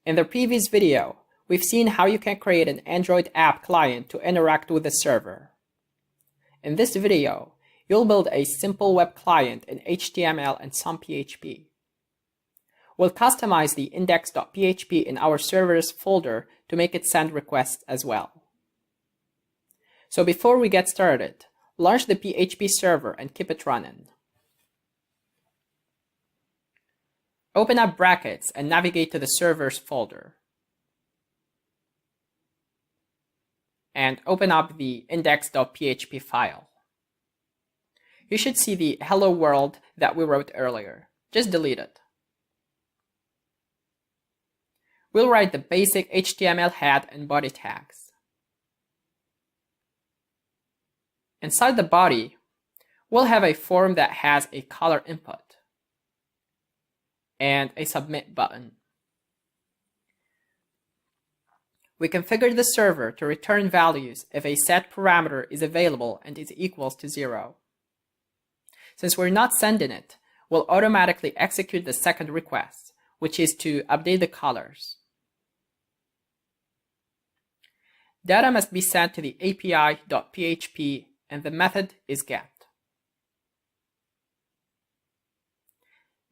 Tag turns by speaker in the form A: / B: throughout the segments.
A: In the previous video, we've seen how you can create an Android app client to interact with the server. In this video, you'll build a simple web client in HTML and some PHP. We'll customize the index.php in our servers folder to make it send requests as well. So before we get started, launch the PHP server and keep it running. Open up brackets and navigate to the servers folder. And open up the index.php file. You should see the hello world that we wrote earlier. Just delete it. We'll write the basic HTML head and body tags. Inside the body, we'll have a form that has a color input and a submit button. We configure the server to return values if a set parameter is available and is equals to 0. Since we're not sending it, we'll automatically execute the second request, which is to update the colors. Data must be sent to the api.php and the method is get.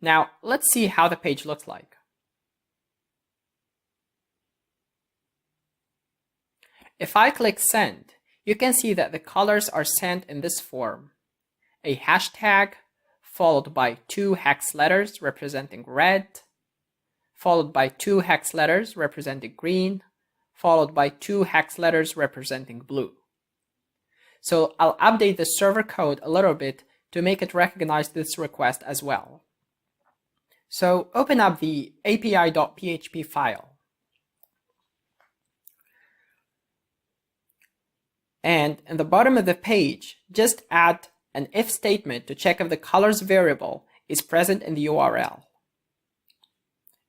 A: Now, let's see how the page looks like. If I click send, you can see that the colors are sent in this form. A hashtag followed by 2 hex letters representing red, followed by 2 hex letters representing green, followed by 2 hex letters representing blue. So I'll update the server code a little bit to make it recognize this request as well. So open up the api.php file. And in the bottom of the page, just add an if statement to check if the colors variable is present in the URL.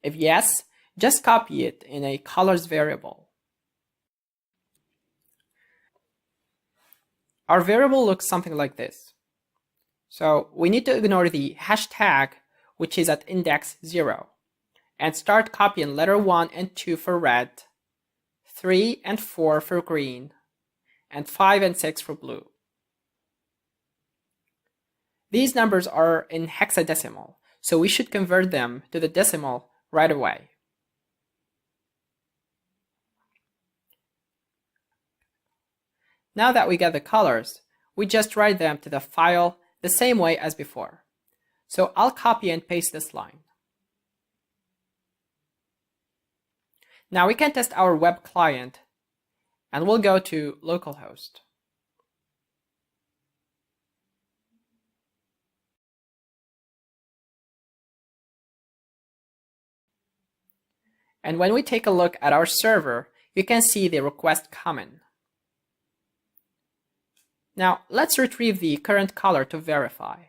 A: If yes, just copy it in a colors variable. Our variable looks something like this. So we need to ignore the hashtag, which is at index 0, and start copying letter 1 and 2 for red, 3 and 4 for green, and 5 and 6 for blue. These numbers are in hexadecimal, so we should convert them to the decimal right away. Now that we get the colors, we just write them to the file the same way as before. So I'll copy and paste this line. Now we can test our web client, and we'll go to localhost. And when we take a look at our server, you can see the request coming. Now let's retrieve the current color to verify.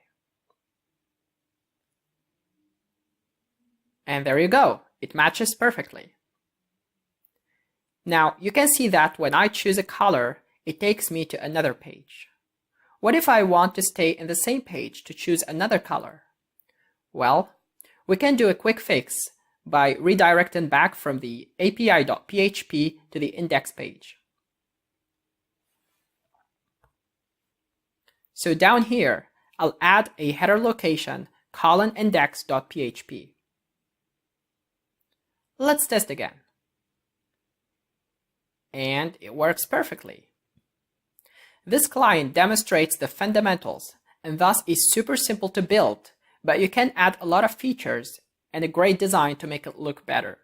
A: And there you go, it matches perfectly. Now you can see that when I choose a color, it takes me to another page. What if I want to stay in the same page to choose another color? Well, we can do a quick fix by redirecting back from the api.php to the index page. So down here, I'll add a header location :index.php. Let's test again. And it works perfectly. This client demonstrates the fundamentals and thus is super simple to build, but you can add a lot of features and a great design to make it look better.